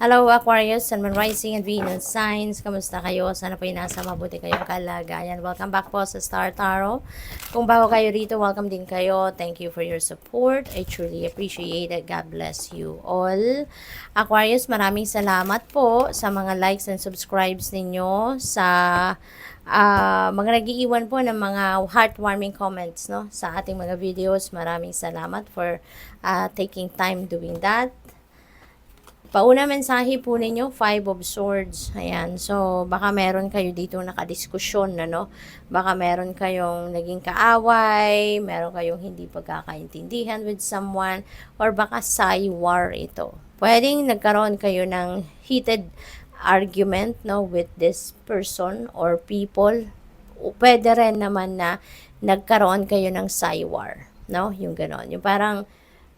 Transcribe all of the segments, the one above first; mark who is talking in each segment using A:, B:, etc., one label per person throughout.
A: Hello Aquarius, Sun, Moon, Rising, and Venus signs. Kamusta kayo? Sana po nasa mabuti kayong kalagayan. Welcome back po sa Star Tarot. Kung bago kayo rito, welcome din kayo. Thank you for your support. I truly appreciate it. God bless you all. Aquarius, maraming salamat po sa mga likes and subscribes ninyo, sa mga nag-iiwan po ng mga heartwarming comments, no, sa ating mga videos. Maraming salamat for taking time doing that. Pauna mensahe po ninyo, Five of Swords. Ayan. So, baka meron kayo dito nakadiskusyon, no? Baka meron kayong naging kaaway, meron kayong hindi pagkakaintindihan with someone, or baka war ito. Pwedeng nagkaroon kayo ng heated argument, no, with this person or people. Pwede rin naman na nagkaroon kayo ng war, no? Yung ganon. Yung parang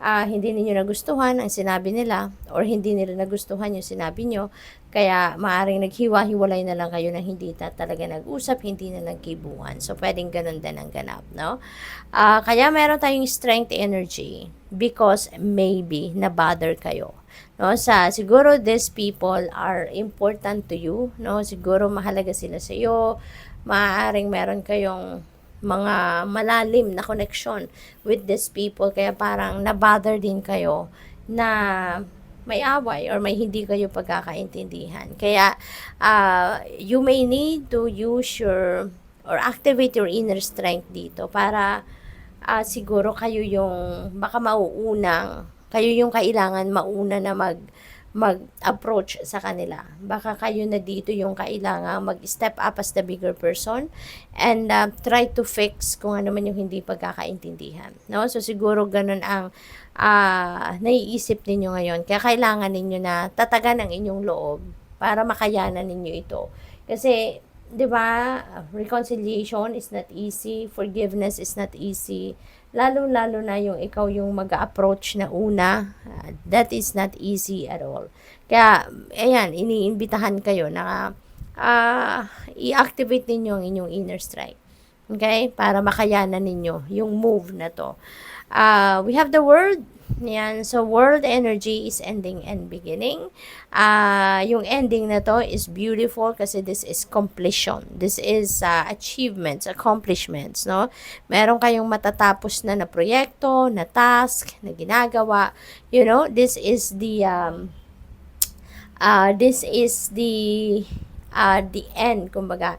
A: hindi niyo nagustuhan ang sinabi nila or hindi nila nagustuhan yung sinabi nyo, kaya maaring naghiwa-hiwalay na lang kayo na hindi na talaga nag-usap, hindi na nagkibuan. So, pwedeng ganun din ang ganap, no? Kaya meron tayong strength energy because maybe na-bother kayo. No, siguro these people are important to you, no? Siguro mahalaga sila sa iyo. Maaaring meron kayong mga malalim na connection with these people, kaya parang na-bother din kayo na may away or may hindi kayo pagkakaintindihan. Kaya you may need to use your or activate your inner strength dito para siguro kayo yung baka mauunang, kayo yung kailangan mauna na mag-approach sa kanila. Baka kayo na dito yung kailangan mag-step up as the bigger person and try to fix kung ano man yung hindi pagkakaintindihan. No? So, siguro ganun ang naiisip ninyo ngayon. Kaya kailangan ninyo na tatagan ang inyong loob para makayanan ninyo ito. Kasi, di ba, reconciliation is not easy, forgiveness is not easy, lalo-lalo na yung ikaw yung mag-approach na una, that is not easy at all. Kaya, ayan, iniimbitahan kayo na i-activate ninyo ang inyong inner strength. Okay? Para makayanan ninyo yung move na to. We have the word. Yan. So, world energy is ending and beginning. Yung ending na to is beautiful kasi this is completion. This is achievements, accomplishments, no? Meron kayong matatapos na proyekto, na task, na ginagawa. You know, this is the end, kumbaga,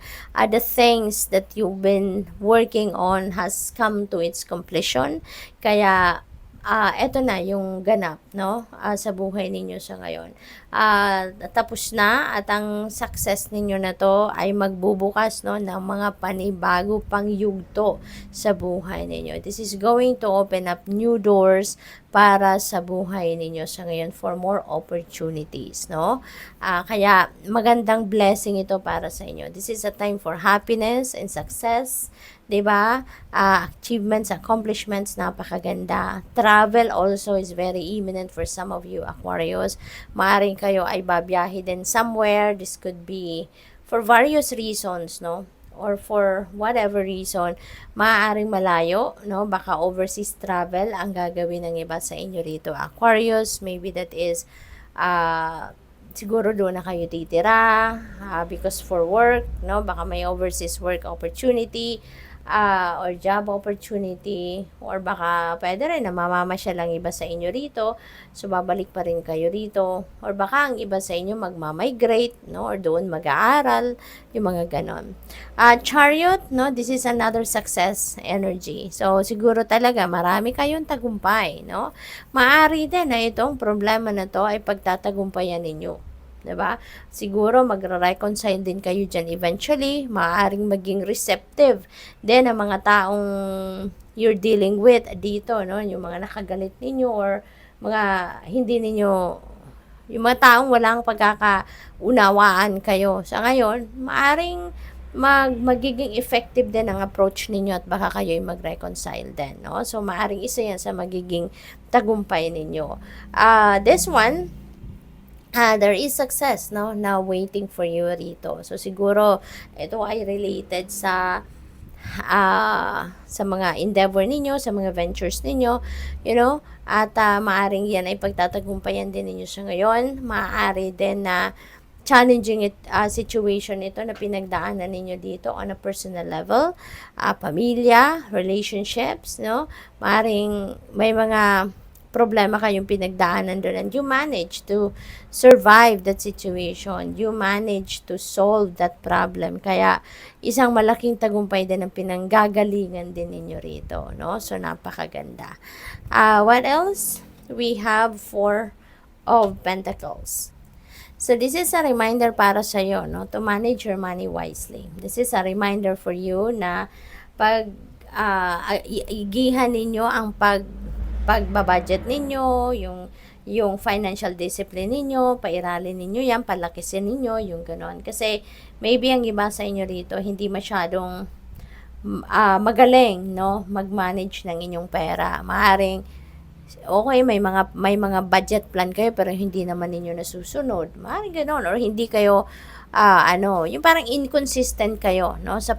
A: the things that you've been working on has come to its completion. Kaya, eto na yung ganap, no? Sa buhay ninyo sa ngayon. Tapos na at ang success ninyo na to ay magbubukas, no, ng mga panibago pang yugto sa buhay ninyo. This is going to open up new doors para sa buhay ninyo sa ngayon for more opportunities, no? Kaya magandang blessing ito para sa inyo. This is a time for happiness and success, 'di ba? Achievements, accomplishments, napakaganda. Travel also is very imminent for some of you Aquarius. Maaring kayo ay babiyahe din somewhere. This could be for various reasons, no? Or for whatever reason, maaaring malayo, no? Baka overseas travel ang gagawin ng iba sa inyo rito Aquarius. Maybe that is siguro doon na kayo titira because for work, no? Baka may overseas work opportunity or job opportunity, or baka pwede rin na mamamasyal lang iba sa inyo rito, so babalik pa rin kayo rito, or baka ang iba sa inyo magmamigrate, no, or doon mag-aaral, yung mga ganon. Chariot, no, this is another success energy. So siguro talaga marami kayong tagumpay, no. Maaari din na itong problema na to ay pagtatagumpayan ninyo. Diba? Siguro magre-reconcile din kayo dyan eventually. Maaaring maging receptive din ang mga taong you're dealing with dito, no? Yung mga nakagalit ninyo or mga hindi ninyo, yung mga taong walang pagkakaunawaan kayo. Sa ngayon, maaaring magiging effective din ang approach ninyo at baka kayo ay mag-reconcile din, no? So, maaaring isa yan sa magiging tagumpay ninyo. This one, there is success, no, now waiting for you rito. So, siguro, ito ay related sa sa mga endeavor ninyo, sa mga ventures ninyo, at maaring yan ay pagtatagumpayan din ninyo sa ngayon. Maaari din na challenging situation ito na pinagdaanan ninyo dito on a personal level, pamilya, relationships, no? Maaring may mga problema kayong pinagdaanan doon and you manage to survive that situation. You manage to solve that problem. Kaya isang malaking tagumpay din ang pinanggagalingan din ninyo rito, no? So napakaganda. What else? We have Four of Pentacles. So this is a reminder para sa iyo, no, to manage your money wisely. This is a reminder for you na pag igihan ninyo ang pagbabudget ninyo, yung financial discipline ninyo, pairalin ninyo yan, palakisin ninyo, yung ganon. Kasi maybe ang iba sa inyo rito hindi masyadong magaling, no, mag-manage ng inyong pera. Maaring okay, may mga budget plan kayo pero hindi naman ninyo nasusunod. Maaring ganon, or hindi kayo yung parang inconsistent kayo, no, sa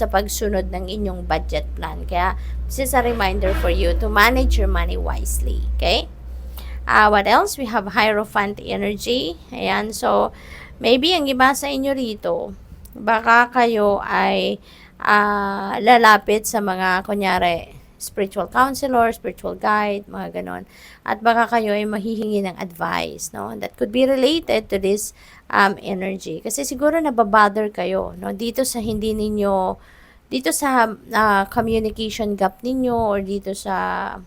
A: pagsunod ng inyong budget plan. Kaya this is a reminder for you to manage your money wisely, okay? What else? We have Hierophant energy. Ayan, so maybe ang iba sa inyo rito, baka kayo ay lalapit sa mga, kunyari, spiritual counselor, spiritual guide, mga ganon. At baka kayo ay mahihingi ng advice, no? That could be related to this energy. Kasi siguro nababother kayo, no? Dito sa communication gap ninyo, or dito sa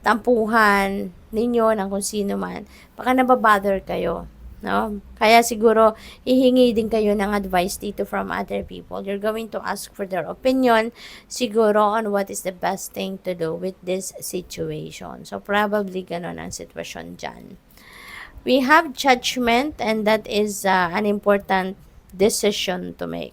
A: tampuhan ninyo ng kung sino man, baka nababother kayo, no? Kaya siguro hihingi din kayo ng advice dito from other people. You're going to ask for their opinion siguro on what is the best thing to do with this situation. So probably ganon ang sitwasyon dyan. We have Judgment, and that is an important decision to make.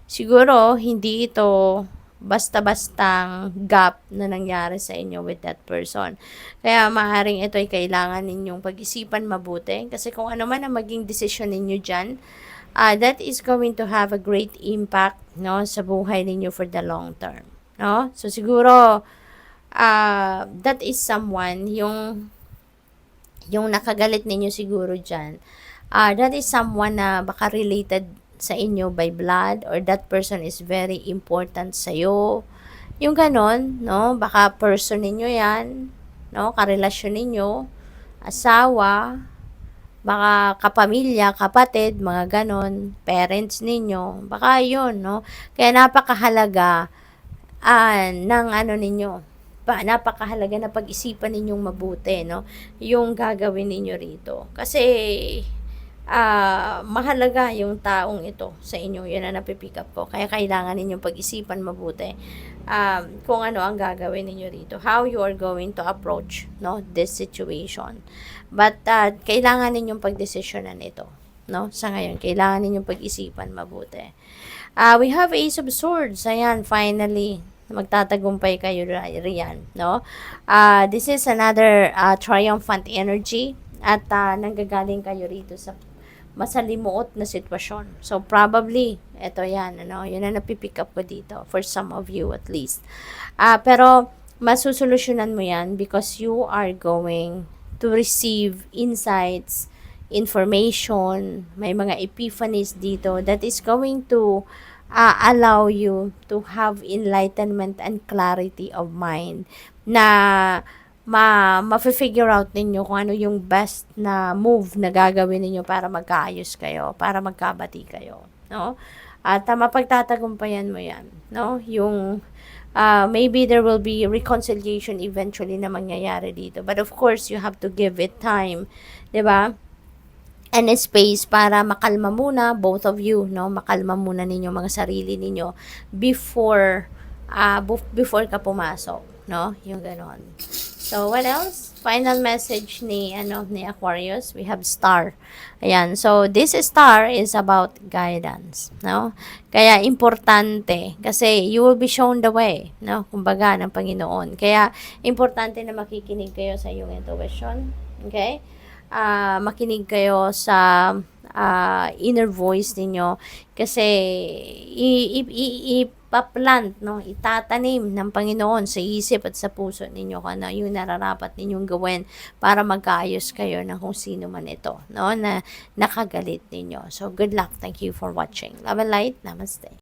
A: Siguro hindi ito basta-bastang gap na nangyari sa inyo with that person. Kaya maaaring ito ay kailangan ninyong pag-isipan mabuti. Kasi kung ano man ang maging decision ninyo dyan, that is going to have a great impact, no, sa buhay ninyo for the long term. No? So siguro, that is someone, yung nakagalit ninyo siguro dyan, that is someone na baka related sa inyo by blood, or that person is very important sa iyo. Yung ganon, no? Baka person ninyo yan, no? Karelasyon ninyo, asawa, baka kapamilya, kapatid, mga ganon, parents ninyo, baka yun, no? Kaya napakahalaga ng ninyo, napakahalaga na pag-isipan ninyong mabuti, no? Yung gagawin ninyo rito. Kasi mahalaga yung taong ito sa inyo. Yun ang napipick up ko. Kaya kailangan ninyong pag-isipan mabuti kung ano ang gagawin ninyo rito. How you are going to approach, no, this situation. But kailangan ninyong pagdesisyonan ito, no? Sa ngayon, kailangan ninyong pag-isipan mabuti. We have Ace of Swords. Ayan, finally, magtatagumpay kayo riyan, no? This is another triumphant energy, at nanggagaling kayo rito sa masalimuot na sitwasyon. So, probably, ito yan, yun ang napipick up ko dito, for some of you at least. Pero, masusolusyonan mo yan because you are going to receive insights, information, may mga epiphanies dito that is going to allow you to have enlightenment and clarity of mind na ma-figure out ninyo kung ano yung best na move na gagawin ninyo para magkaayos kayo, para magkabati kayo, no? At mapagtatagumpayan mo yan, no? Yung maybe there will be reconciliation eventually na mangyayari dito. But of course, you have to give it time, 'di ba? And space para makalma muna both of you, no? Makalma muna ninyo mga sarili ninyo before ka pumasok, no? Yung ganon. So, what else? Final message ni Aquarius, we have Star. Ayan. So, this star is about guidance, no? Kaya importante kasi you will be shown the way, no? Kumbaga ng Panginoon. Kaya importante na makikinig kayo sa iyong intuition, okay? Makinig kayo sa inner voice ninyo kasi ipaplant, no? Itatanim ng Panginoon sa isip at sa puso ninyo kung ano yung nararapat ninyong gawin para magkaayos kayo ng kung sino man ito, no? Na nakagalit ninyo. So, good luck. Thank you for watching. Love and light. Namaste.